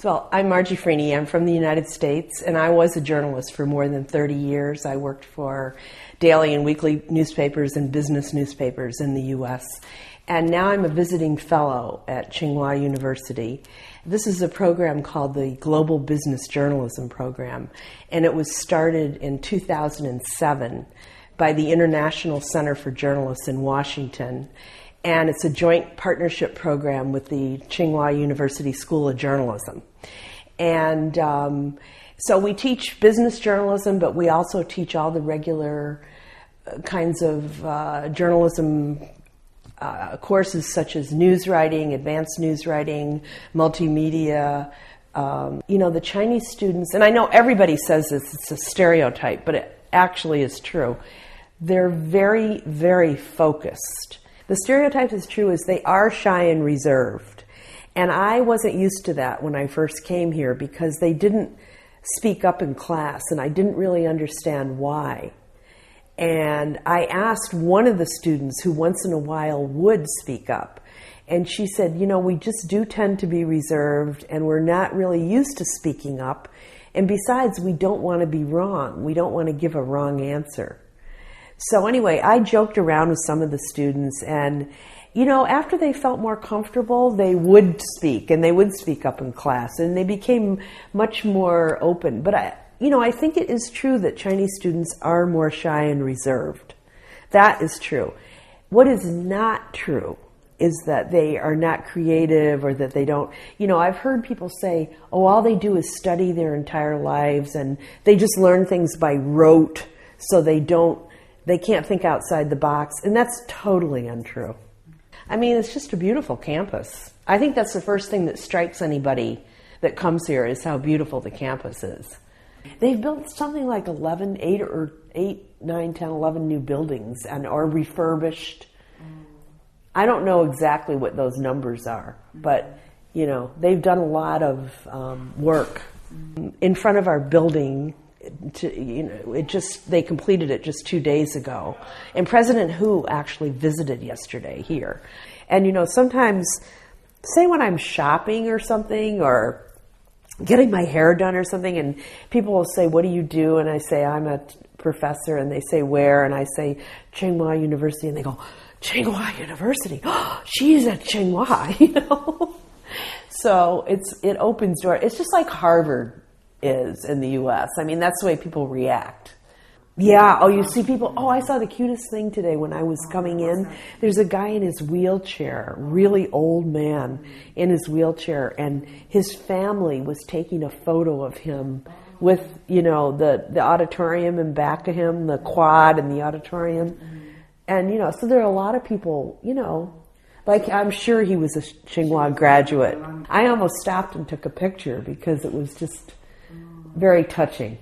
So I'm Margie Freaney. I'm from the United States, and I was a journalist for more than 30 years. I worked for daily and weekly newspapers and business newspapers in the U.S. And now I'm a visiting fellow at Tsinghua University. This is a program called the Global Business Journalism Program, and it was started in 2007 by the International Center for Journalists in Washington. And it's a joint partnership program with the Tsinghua University School of Journalism. And so we teach business journalism, but we also teach all the regular kinds of journalism courses such as news writing, advanced news writing, multimedia. The Chinese students, and I know everybody says this, it's a stereotype, but it actually is true. They're very, very focused. The stereotype is true is they are shy and reserved. And I wasn't used to that when I first came here because they didn't speak up in class and I didn't really understand why. And I asked one of the students who once in a while would speak up. And she said, we just do tend to be reserved and we're not really used to speaking up. And besides, we don't want to be wrong. We don't want to give a wrong answer. So anyway, I joked around with some of the students and, after they felt more comfortable, they would speak and they would speak up in class and they became much more open. But I think it is true that Chinese students are more shy and reserved. That is true. What is not true is that they are not creative or that they don't, I've heard people say, all they do is study their entire lives and they just learn things by rote so they can't think outside the box. And that's totally untrue. It's just a beautiful campus. I think that's the first thing that strikes anybody that comes here is how beautiful the campus is. They've built something like 11 new buildings and are refurbished. I don't know exactly what those numbers are, but, they've done a lot of work. In front of our building, they completed it just 2 days ago. And President Hu actually visited yesterday here. And, sometimes, say when I'm shopping or something or getting my hair done or something, and people will say, what do you do? And I say, I'm a professor. And they say, where? And I say, Tsinghua University. And they go, Tsinghua University? Oh, she's at Tsinghua, So it opens doors. It's just like Harvard is in the U.S. That's the way people react. Yeah, you see people, I saw the cutest thing today when I was coming in. There's a guy in his wheelchair, really old man in his wheelchair, and his family was taking a photo of him with, the auditorium in back of him, the quad and the auditorium. And, so there are a lot of people, like I'm sure he was a Tsinghua graduate. I almost stopped and took a picture because it was just very touching,